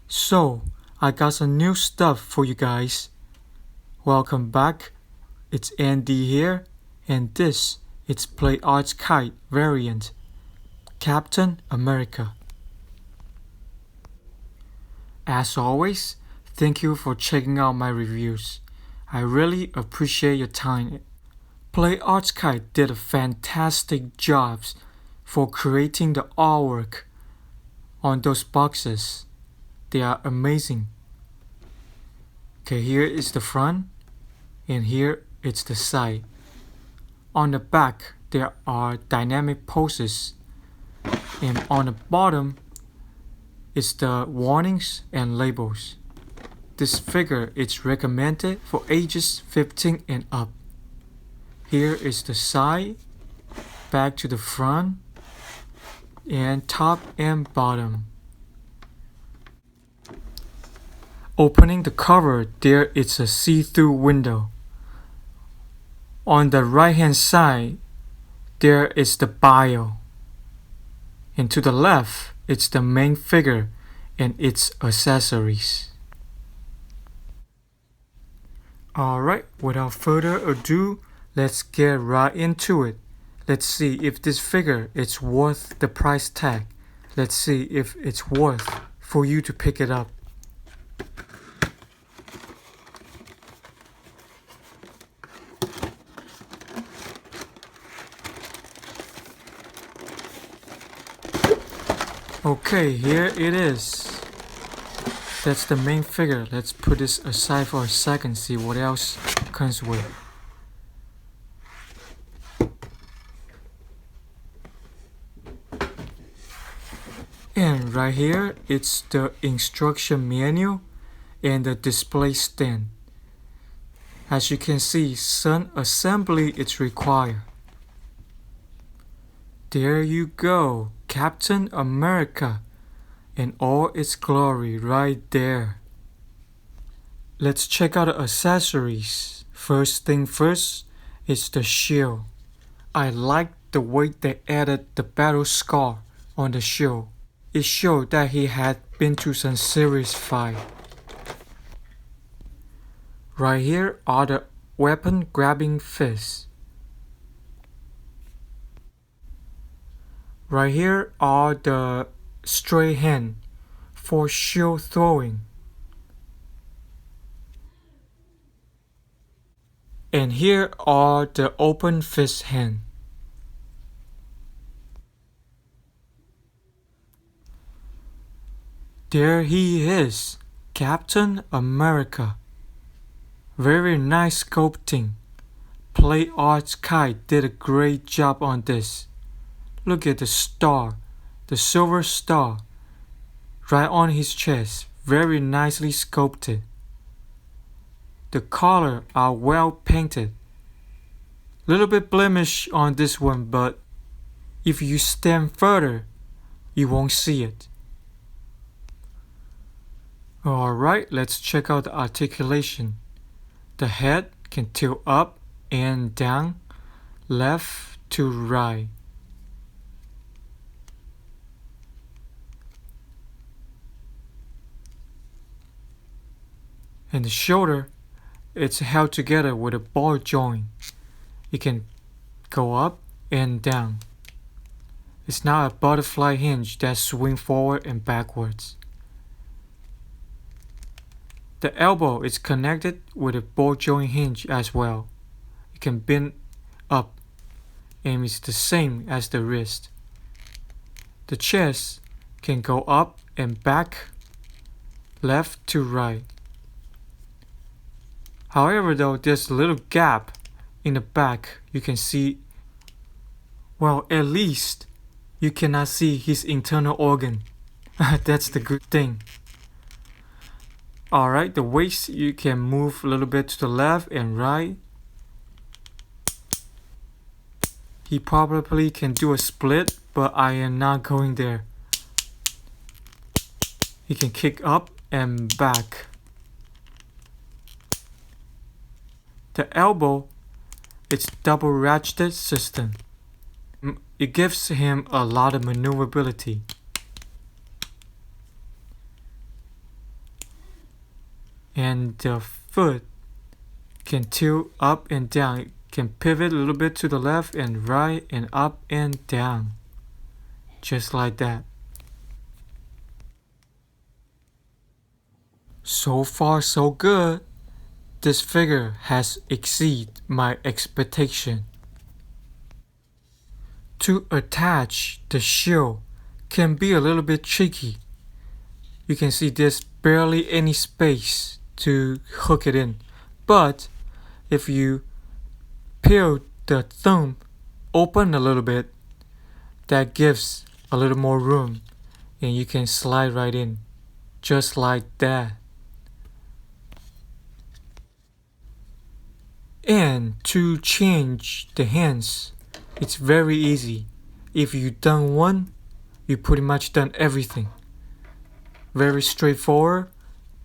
So, I got some new stuff for you guys. Welcome back. It's Andy here, and this is Play Arts Kite variant, Captain America. As always, thank you for checking out my reviews. I really appreciate your time. Play Arts Kite did a fantastic job for creating the artwork on those boxes. They are amazing. Okay, here is the front, and here it's the side. On the back, there are dynamic poses, and on the bottom is the warnings and labels. This figure is recommended for ages 15 and up. Here is the side, back to the front, and top and bottom. Opening the cover, there is a see-through window. On the right-hand side, there is the bio. And to the left, it's the main figure and its accessories. Alright, without further ado, let's get right into it. Let's see if this figure is worth the price tag. Let's see if it's worth for you to pick it up. Okay, here it is. That's the main figure. Let's put this aside for a second, see what else comes with. And right here, it's the instruction manual and the display stand. As you can see, some assembly is required. There you go, Captain America in all its glory right there. Let's check out the accessories. First thing first is the shield. I like the way they added the battle scar on the shield. It showed that he had been through some serious fight. Right here are the weapon grabbing fists. Right here are the straight hand for shield throwing. And here are the open fist hand. There he is, Captain America. Very nice sculpting. Play Arts Kite did a great job on this. Look at the star, the silver star, right on his chest, very nicely sculpted. The colors are well painted. Little bit blemish on this one, but if you stand further, you won't see it. Alright, let's check out the articulation. The head can tilt up and down, left to right. And the shoulder, it's held together with a ball joint. It can go up and down. It's not a butterfly hinge that swings forward and backwards. The elbow is connected with a ball joint hinge as well. It can bend up and it's the same as the wrist. The chest can go up and back, left to right. However, though, there's a little gap in the back. You can see, well, at least you cannot see his internal organ. That's the good thing. Alright, the waist, you can move a little bit to the left and right. He probably can do a split, but I am not going there. He can kick up and back. The elbow, it's double ratcheted system. It gives him a lot of maneuverability. and the foot can tilt up and down. It can pivot a little bit to the left and right and up and down, just like that. So far so good. This figure has exceeded my expectation. To attach the shell can be a little bit tricky. You can see there's barely any space to hook it in, but if you peel the thumb open a little bit, that gives a little more room and you can slide right in, just like that. And to change the hands, it's very easy. If you done one, you pretty much done everything. Very straightforward.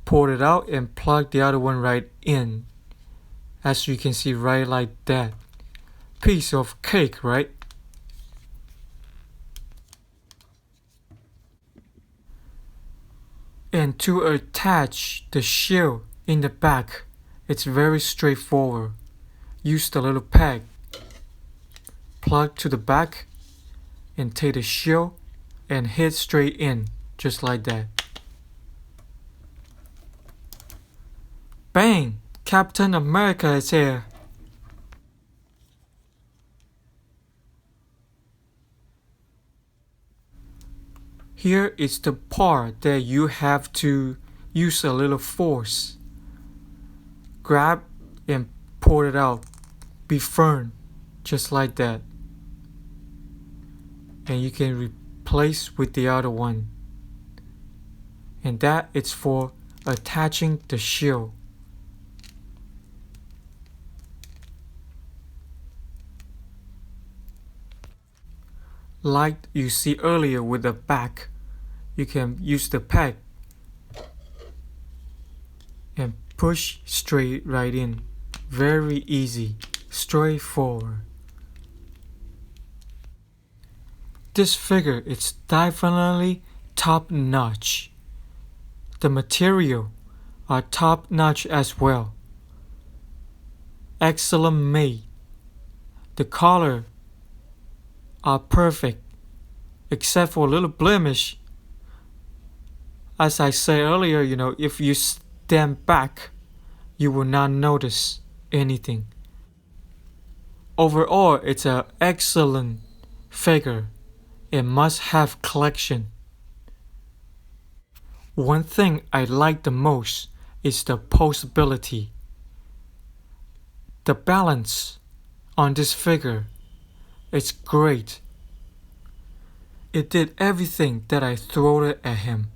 Pull it out and plug the other one right in. As you can see, right like that. Piece of cake, right? And to attach the shell in the back, it's very straightforward. Use the little peg, plug to the back, and take the shell and hit straight in, just like that. Bang! Captain America is here. Here is the part that you have to use a little force. Grab and pull it out. Be firm, just like that. And you can replace with the other one. And that is for attaching the shell. Like you see earlier with the back, you can use the peg and push straight right in. Very easy, straightforward. This figure is definitely top notch. The material are top notch as well. Excellent made. The color are perfect, except for a little blemish. As I said earlier, if you stand back, you will not notice anything. Overall, it's an excellent figure. It must have collection. One thing I like the most is the posability. The balance on this figure is great. It did everything that I threw it at him.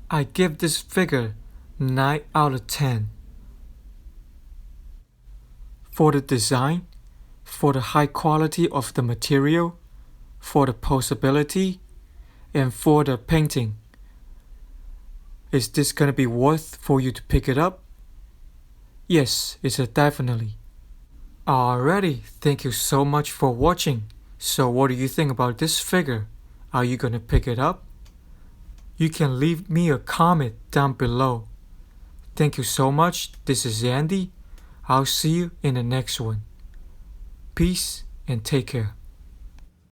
I give this figure 9 out of 10. For the design, for the high quality of the material, for the posability, and for the painting. Is this gonna be worth for you to pick it up? Yes, it's a definitely. Alrighty, thank you so much for watching. So what do you think about this figure? Are you gonna pick it up? You can leave me a comment down below. Thank you so much. This is Andy. I'll see you in the next one. Peace and take care.